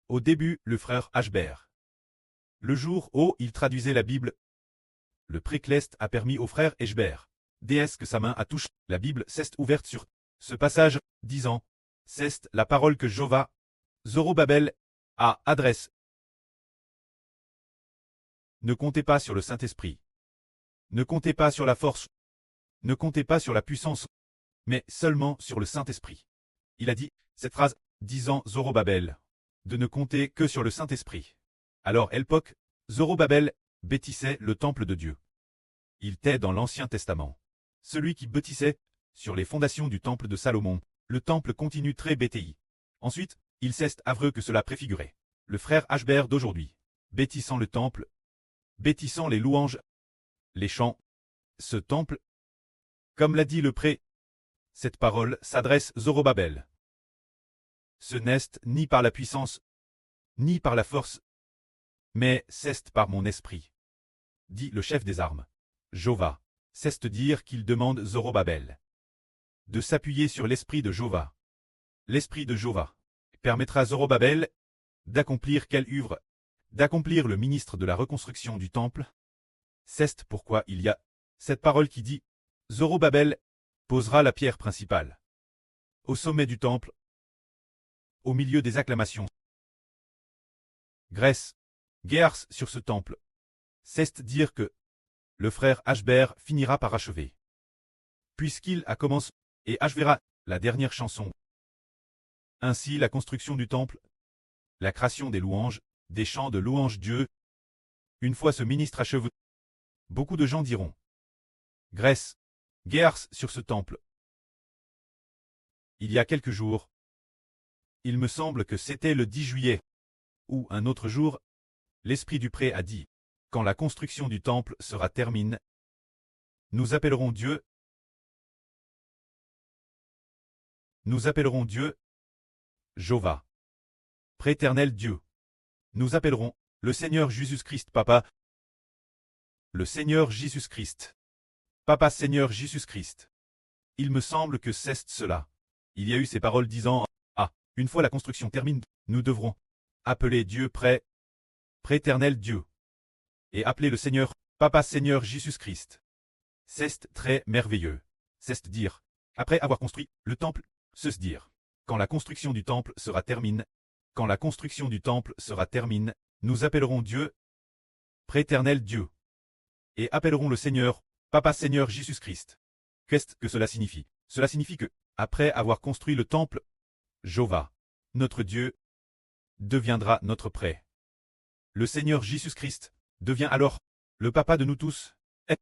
Au début, le frère Ashbert. Le jour où il traduisait la Bible, le précleste a permis au frère Ashbert, déesse que sa main a touché, la Bible s'est ouverte sur ce passage, disant, c'est la parole que Jova, Zorobabel, a adresse. Ne comptez pas sur le Saint-Esprit. Ne comptez pas sur la force. Ne comptez pas sur la puissance, mais seulement sur le Saint-Esprit. Il a dit cette phrase, disant Zorobabel, de ne compter que sur le Saint-Esprit. Alors Elpoc, Zorobabel, bâtissait le temple de Dieu. Il était dans l'Ancien Testament. Celui qui bâtissait, sur les fondations du temple de Salomon, le temple continue très BTI. Ensuite, il s'est avreux que cela préfigurait. Le frère Ashbert d'aujourd'hui, bâtissant le temple, bâtissant les louanges, les chants, ce temple, comme l'a dit le pré, cette parole s'adresse Zorobabel. Ce n'est ni par la puissance, ni par la force, mais c'est par mon esprit, dit le chef des armes. Jova, c'est dire qu'il demande Zorobabel de s'appuyer sur l'esprit de Jova. L'esprit de Jova permettra à Zorobabel d'accomplir quelle œuvre, d'accomplir le ministre de la reconstruction du temple. C'est pourquoi il y a cette parole qui dit Zorobabel posera la pierre principale au sommet du temple, au milieu des acclamations. Grèce, Guers sur ce temple. C'est dire que le frère Ashbert finira par achever. Puisqu'il a commencé et achevera la dernière chanson. Ainsi la construction du temple, la création des louanges, des chants de louange Dieu. Une fois ce ministre achevé, beaucoup de gens diront Grèce, Guers sur ce temple. Il y a quelques jours, il me semble que c'était le 10 juillet, ou un autre jour, l'esprit du pré a dit, quand la construction du temple sera terminée, nous appellerons Dieu, Jova, préternel Dieu. Nous appellerons le Seigneur Jésus-Christ Papa, le Seigneur Jésus-Christ, Papa Seigneur Jésus-Christ. Il me semble que c'est cela. Il y a eu ces paroles disant, ah, une fois la construction terminée, nous devrons appeler Dieu préternel Dieu, et appeler le Seigneur, Papa Seigneur Jésus-Christ. C'est très merveilleux. C'est dire, après avoir construit le temple, se dire, quand la construction du temple sera terminée, quand la construction du temple sera terminée, nous appellerons Dieu, préternel Dieu, et appellerons le Seigneur, Papa Seigneur Jésus-Christ. Qu'est-ce que cela signifie? Cela signifie que, après avoir construit le temple, Jova, notre Dieu, deviendra notre prêtre. Le Seigneur Jésus-Christ devient alors le Papa de nous tous. Et,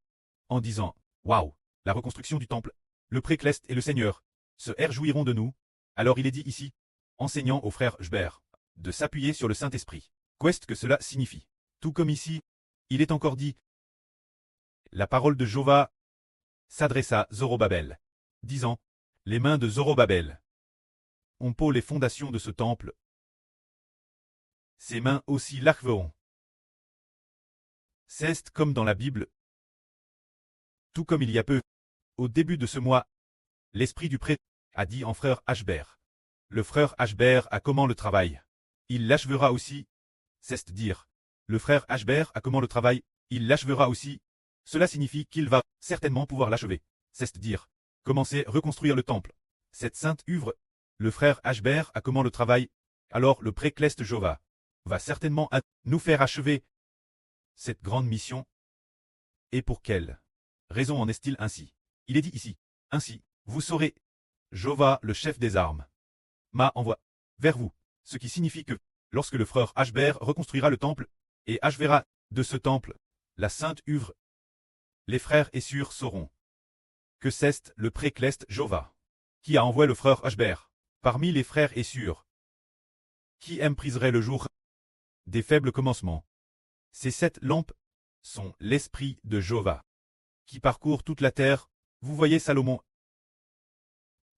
en disant, waouh, la reconstruction du temple, le précleste et le Seigneur se réjouiront de nous. Alors il est dit ici, enseignant au frère Ashbert, de s'appuyer sur le Saint-Esprit. Qu'est-ce que cela signifie? Tout comme ici, il est encore dit, la parole de Jova s'adressa à Zorobabel, disant, les mains de Zorobabel ont posé les fondations de ce temple. Ses mains aussi l'achèveront. C'est comme dans la Bible. Tout comme il y a peu, au début de ce mois, l'esprit du prêtre a dit en frère Ashbert. Le frère Ashbert a comment le travail. Il l'achèvera aussi. C'est dire. Le frère Ashbert a comment le travail, il l'achèvera aussi. Cela signifie qu'il va certainement pouvoir l'achever. C'est dire. Commencer à reconstruire le temple. Cette sainte œuvre, le frère Ashbert a comment le travail, alors le précleste Jova va certainement nous faire achever cette grande mission. Et pour quelle raison en est-il ainsi? Il est dit ici, ainsi, vous saurez, Jova, le chef des armes, m'a envoyé vers vous, ce qui signifie que, lorsque le frère Ashbert reconstruira le temple, et achèvera de ce temple, la sainte œuvre, les frères et sœurs sauront que c'est le précleste Jova qui a envoyé le frère Ashbert parmi les frères et sœurs qui mépriserait le jour des faibles commencements. Ces 7 lampes sont l'esprit de Jova qui parcourt toute la terre. Vous voyez Salomon.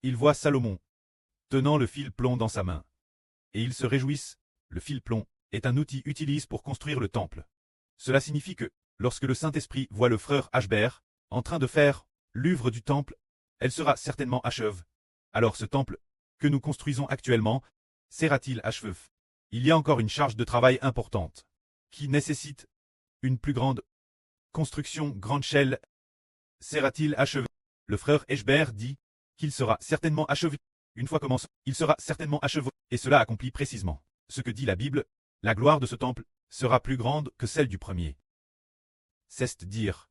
Il voit Salomon tenant le fil plomb dans sa main. Et ils se réjouissent. Le fil plomb est un outil utilisé pour construire le temple. Cela signifie que, lorsque le Saint-Esprit voit le frère Ashbert en train de faire l'œuvre du temple, elle sera certainement achevée. Alors ce temple que nous construisons actuellement sera-t-il achevé? Il y a encore une charge de travail importante, qui nécessite une plus grande construction grande échelle. Sera-t-il achevé? Le frère Eschber dit qu'il sera certainement achevé. Une fois commencé, il sera certainement achevé, et cela accomplit précisément ce que dit la Bible. La gloire de ce temple sera plus grande que celle du premier. C'est-à-dire,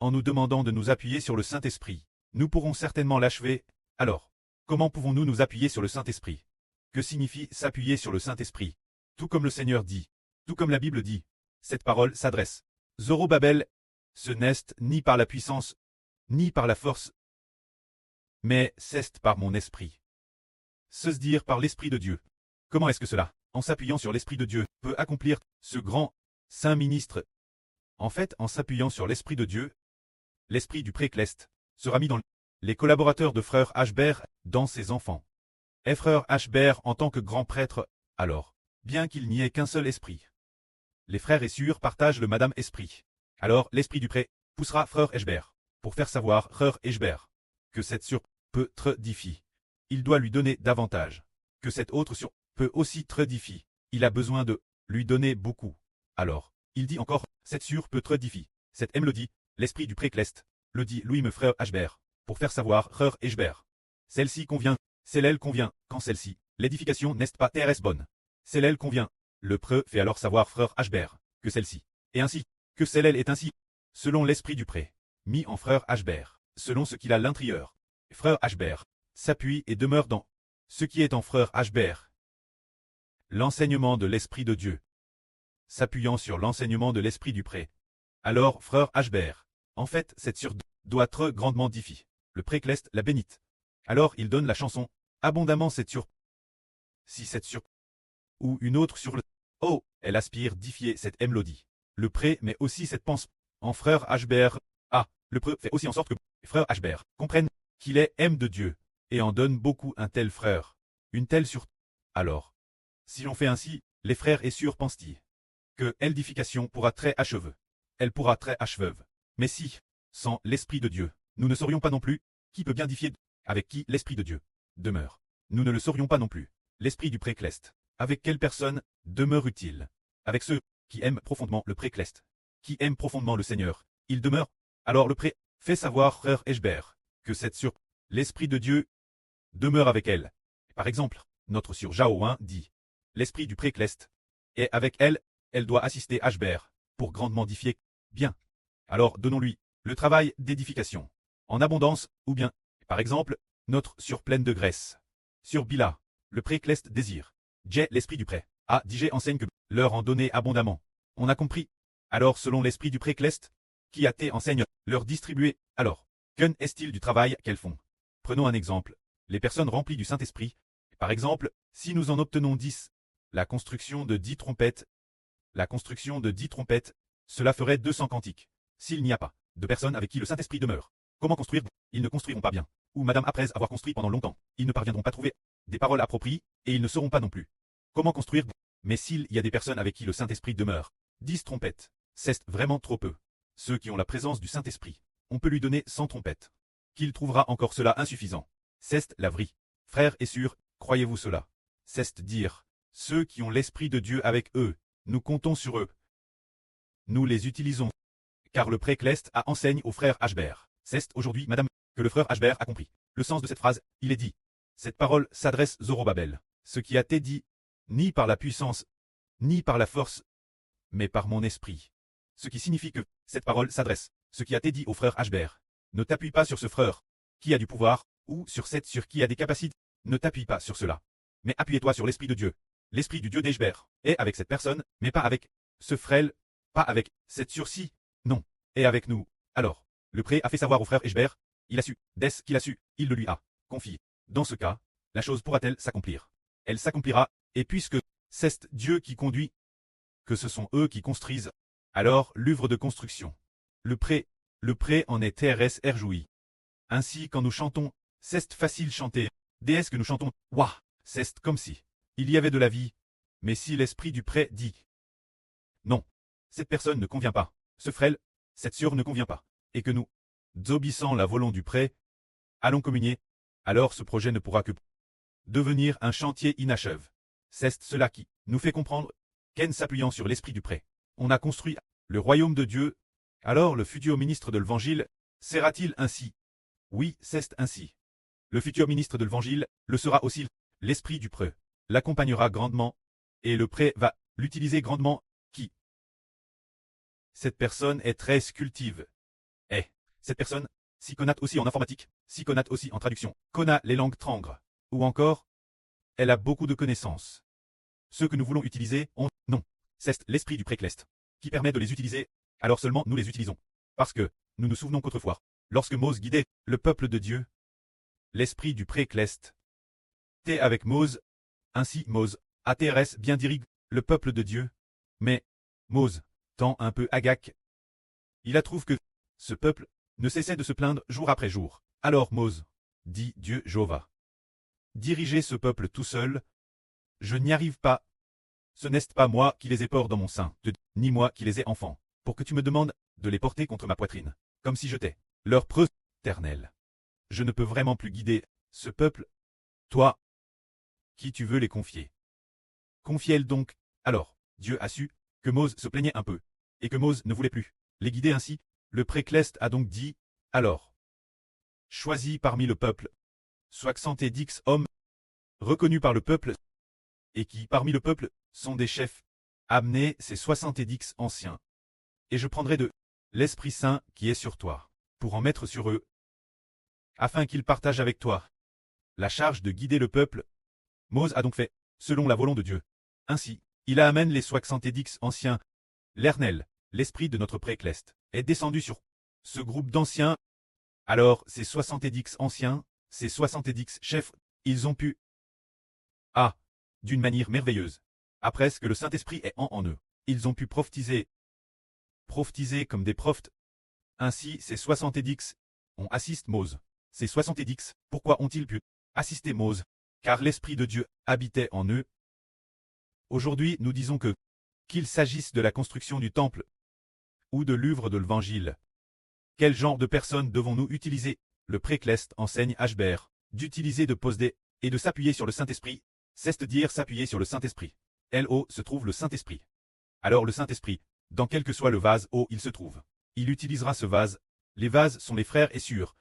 en nous demandant de nous appuyer sur le Saint-Esprit, nous pourrons certainement l'achever. Alors, comment pouvons-nous nous appuyer sur le Saint-Esprit? Que signifie s'appuyer sur le Saint-Esprit? Tout comme le Seigneur dit, tout comme la Bible dit, cette parole s'adresse. Zorobabel, ce n'est ni par la puissance, ni par la force, mais c'est par mon esprit. Se dire par l'Esprit de Dieu. Comment est-ce que cela, en s'appuyant sur l'Esprit de Dieu, peut accomplir ce grand saint ministre? En fait, en s'appuyant sur l'Esprit de Dieu, l'Esprit du précleste sera mis dans les collaborateurs de frère Ashbert, dans ses enfants. Et frère Ashbert en tant que grand prêtre, alors, bien qu'il n'y ait qu'un seul esprit. Les frères et sœurs partagent le Madame Esprit. Alors, l'Esprit du pré poussera frère Ashbert, pour faire savoir frère Ashbert, que cette sur peut tredifier. Il doit lui donner davantage. Que cette autre sur peut aussi tredifier. Il a besoin de lui donner beaucoup. Alors, il dit encore, cette sur peut tredifier. Cette M le dit, l'Esprit du précleste, le dit Louis me frère Ashbert, pour faire savoir frère Ashbert. Celle-ci convient, celle-elle convient, quand celle-ci, l'édification n'est pas terrestre bonne. Celle-elle convient. Le preux fait alors savoir frère Ashbert, que celle-ci, et ainsi, que celle-elle est ainsi, selon l'esprit du pré, mis en frère Ashbert, selon ce qu'il a l'intérieur. Frère Ashbert s'appuie et demeure dans ce qui est en frère Ashbert. L'enseignement de l'Esprit de Dieu. S'appuyant sur l'enseignement de l'Esprit du pré. Alors, frère Ashbert, en fait, cette sur doit être grandement diffie. Le précleste la bénite. Alors il donne la chanson, abondamment cette sur. Si cette sur, ou une autre sur le, oh, elle aspire diffier cette mélodie. Le pré met aussi cette pense, en frère Ashbert. Ah, le pré fait aussi en sorte que frère Ashbert comprenne qu'il est aime de Dieu, et en donne beaucoup un tel frère, une telle sur. Alors, si l'on fait ainsi, les frères et sœurs pensent-ils que l'édification pourra très acheveux. Elle pourra très acheveuve. Mais si, sans l'Esprit de Dieu, nous ne saurions pas non plus, qui peut bien édifier, avec qui l'Esprit de Dieu demeure. Nous ne le saurions pas non plus. L'Esprit du précleste, avec quelle personne demeure-t-il? Avec ceux qui aiment profondément le précleste, qui aiment profondément le Seigneur, il demeure. Alors le pré fait savoir frère Eschber, que cette sur l'Esprit de Dieu demeure avec elle. Par exemple, notre sur Jao 1 dit, l'Esprit du précleste est avec elle, elle doit assister Ashbert, pour grandement édifier. Bien. Alors donnons-lui le travail d'édification, en abondance, ou bien, par exemple, notre sur pleine de graisse. Sur Bila, le précleste désire. J'ai l'esprit du pré. Ah, DJ enseigne que leur en donner abondamment. On a compris. Alors selon l'esprit du précleste, qui a été enseigne, leur distribuer. Alors, qu'en est-il du travail qu'elles font? Prenons un exemple. Les personnes remplies du Saint-Esprit. Par exemple, si nous en obtenons 10, la construction de 10 trompettes. La construction de 10 trompettes, cela ferait 200 cantiques. S'il n'y a pas de personnes avec qui le Saint-Esprit demeure, comment construire? Ils ne construiront pas bien. Ou madame après avoir construit pendant longtemps, ils ne parviendront pas à trouver des paroles appropriées, et ils ne sauront pas non plus comment construire. Mais s'il y a des personnes avec qui le Saint-Esprit demeure, 10 trompettes, c'est vraiment trop peu. Ceux qui ont la présence du Saint-Esprit, on peut lui donner 100 trompettes. Qu'il trouvera encore cela insuffisant. C'est la vraie. Frères et sœurs, croyez-vous cela? C'est dire, ceux qui ont l'Esprit de Dieu avec eux, nous comptons sur eux. Nous les utilisons. Car le précleste a enseigne au frère Ashbert. C'est aujourd'hui, madame, que le frère Ashbert a compris. Le sens de cette phrase, il est dit. Cette parole s'adresse Zorobabel. Ce qui a été dit, ni par la puissance, ni par la force, mais par mon esprit. Ce qui signifie que, cette parole s'adresse, ce qui a été dit au frère Ashbert. Ne t'appuie pas sur ce frère, qui a du pouvoir, ou sur cette sur qui a des capacités. Ne t'appuie pas sur cela. Mais appuie-toi sur l'Esprit de Dieu. L'Esprit du Dieu d'Ashbert. Et avec cette personne, mais pas avec ce frêle, pas avec cette sur-ci, non. Et avec nous. Alors, le pré a fait savoir au frère Ashbert, il a su, dès qu'il a su, il le lui a confié. Dans ce cas, la chose pourra-t-elle s'accomplir? Elle s'accomplira, et puisque c'est Dieu qui conduit, que ce sont eux qui construisent, alors l'œuvre de construction. Le pré en est TRS jouit. Ainsi quand nous chantons, c'est facile chanter. Déesse que nous chantons, ouah, c'est comme si il y avait de la vie. Mais si l'esprit du pré dit non, cette personne ne convient pas, ce frêle, cette sœur ne convient pas, et que nous, désobéissant la volonté du pré, allons communier, alors ce projet ne pourra que devenir un chantier inachevé. C'est cela qui nous fait comprendre qu'en s'appuyant sur l'esprit du pré, on a construit le royaume de Dieu. Alors le futur ministre de l'Évangile sera-t-il ainsi? Oui, c'est ainsi. Le futur ministre de l'Évangile le sera aussi. L'esprit du pré l'accompagnera grandement, et le pré va l'utiliser grandement. Qui? Cette personne est très cultive. Et cette personne s'y connaît aussi en informatique, s'y connaît aussi en traduction, connaît les langues trangres. Ou encore, elle a beaucoup de connaissances. Ceux que nous voulons utiliser ont non. C'est l'esprit du précleste qui permet de les utiliser, alors seulement nous les utilisons. Parce que, nous nous souvenons qu'autrefois, lorsque Mose guidait le peuple de Dieu, l'esprit du précleste était avec Mose, ainsi Mose ATRS bien dirige le peuple de Dieu, mais Mose, tant un peu agac, il trouve que ce peuple ne cessait de se plaindre jour après jour. Alors Mose, dit Dieu Jéhovah, diriger ce peuple tout seul, je n'y arrive pas. Ce n'est pas moi qui les ai portés dans mon sein, ni moi qui les ai enfants, pour que tu me demandes de les porter contre ma poitrine, comme si j'étais leur preuve éternelle. Je ne peux vraiment plus guider ce peuple. Toi, qui tu veux les confier? Confie-les donc. Alors, Dieu a su que Mose se plaignait un peu, et que Mose ne voulait plus les guider ainsi. Le précleste a donc dit, alors, choisis parmi le peuple 70 hommes, reconnus par le peuple, et qui, parmi le peuple, sont des chefs. Amenez ces 70 anciens. Et je prendrai de l'Esprit Saint qui est sur toi, pour en mettre sur eux, afin qu'ils partagent avec toi la charge de guider le peuple. Mose a donc fait, selon la volonté de Dieu. Ainsi, il amène les 70 anciens. L'Éternel, l'esprit de notre précleste, est descendu sur ce groupe d'anciens. Alors, ces 70 anciens, ces 70 chefs, ils ont pu, d'une manière merveilleuse, après ce que le Saint-Esprit est en eux, ils ont pu prophétiser comme des prophètes. Ainsi, ces 70 ont assisté Mose. Ces 70, pourquoi ont-ils pu assister Mose? Car l'Esprit de Dieu habitait en eux. Aujourd'hui, nous disons que, qu'il s'agisse de la construction du temple ou de l'œuvre de l'Évangile, quel genre de personnes devons-nous utiliser? Le précleste enseigne Hbert d'utiliser de poser et de s'appuyer sur le Saint-Esprit, c'est-à-dire s'appuyer sur le Saint-Esprit. Là-haut se trouve le Saint-Esprit. Alors le Saint-Esprit, dans quel que soit le vase où il se trouve, il utilisera ce vase. Les vases sont les frères et sœurs.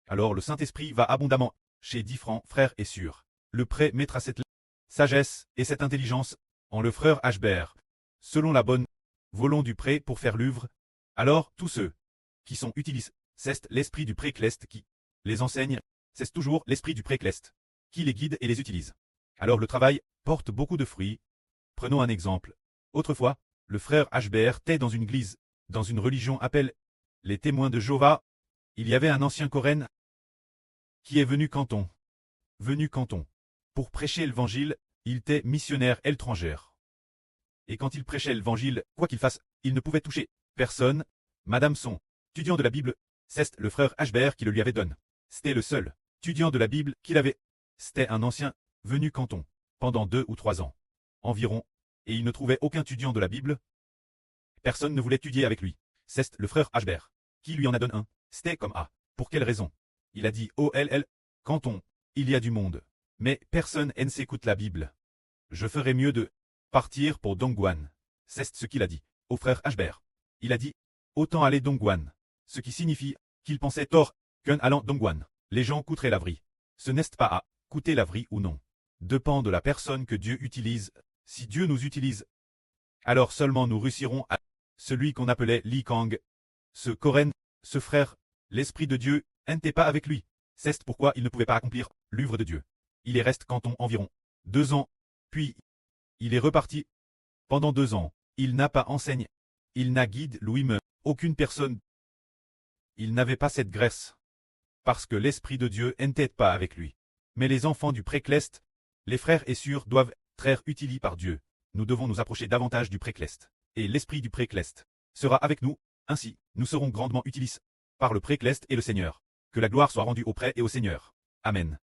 Alors le Saint-Esprit va abondamment chez différents frères et sœurs. Le pré mettra cette sagesse et cette intelligence en le frère Hbert, selon la bonne volonté du pré pour faire l'œuvre. Alors tous ceux qui sont utilisés, c'est l'esprit du précleste qui les enseigne, c'est toujours l'esprit du précleste qui les guide et les utilise. Alors le travail porte beaucoup de fruits. Prenons un exemple. Autrefois, le frère Hbert était dans une église, dans une religion appelée les témoins de Jéhovah. Il y avait un ancien Coréen qui est venu canton. Pour prêcher l'évangile, il était missionnaire étranger. Et quand il prêchait l'évangile, quoi qu'il fasse, il ne pouvait toucher personne. Madame son étudiant de la Bible, c'est le frère Hbert qui le lui avait donné. C'était le seul étudiant de la Bible qu'il avait. C'était un ancien venu canton, pendant 2 ou 3 ans environ, et il ne trouvait aucun étudiant de la Bible. Personne ne voulait étudier avec lui. C'est le frère Hbert qui lui en a donné un. C'était comme pour quelle raison? Il a dit canton, il y a du monde, mais personne ne s'écoute la Bible. Je ferais mieux de partir pour Dongguan. C'est ce qu'il a dit au frère Hbert. Il a dit, autant aller Dongguan, ce qui signifie qu'il pensait tort qu'en allant Dongguan, les gens coûteraient la vie. Ce n'est pas à coûter la vie ou non. Dépend de la personne que Dieu utilise. Si Dieu nous utilise, alors seulement nous réussirons à celui qu'on appelait Li Kang. Ce Coréen, ce frère, l'Esprit de Dieu, n'était pas avec lui. C'est pourquoi il ne pouvait pas accomplir l'œuvre de Dieu. Il est resté canton environ 2 ans, puis il est reparti. Pendant 2 ans, il n'a pas enseigné. Il n'a guidé lui-même aucune personne. Il n'avait pas cette grâce. Parce que l'Esprit de Dieu n'était pas avec lui. Mais les enfants du précleste, les frères et sœurs doivent être utilisés par Dieu. Nous devons nous approcher davantage du précleste. Et l'Esprit du précleste sera avec nous. Ainsi, nous serons grandement utilisés par le précleste et le Seigneur. Que la gloire soit rendue au pré et au Seigneur. Amen.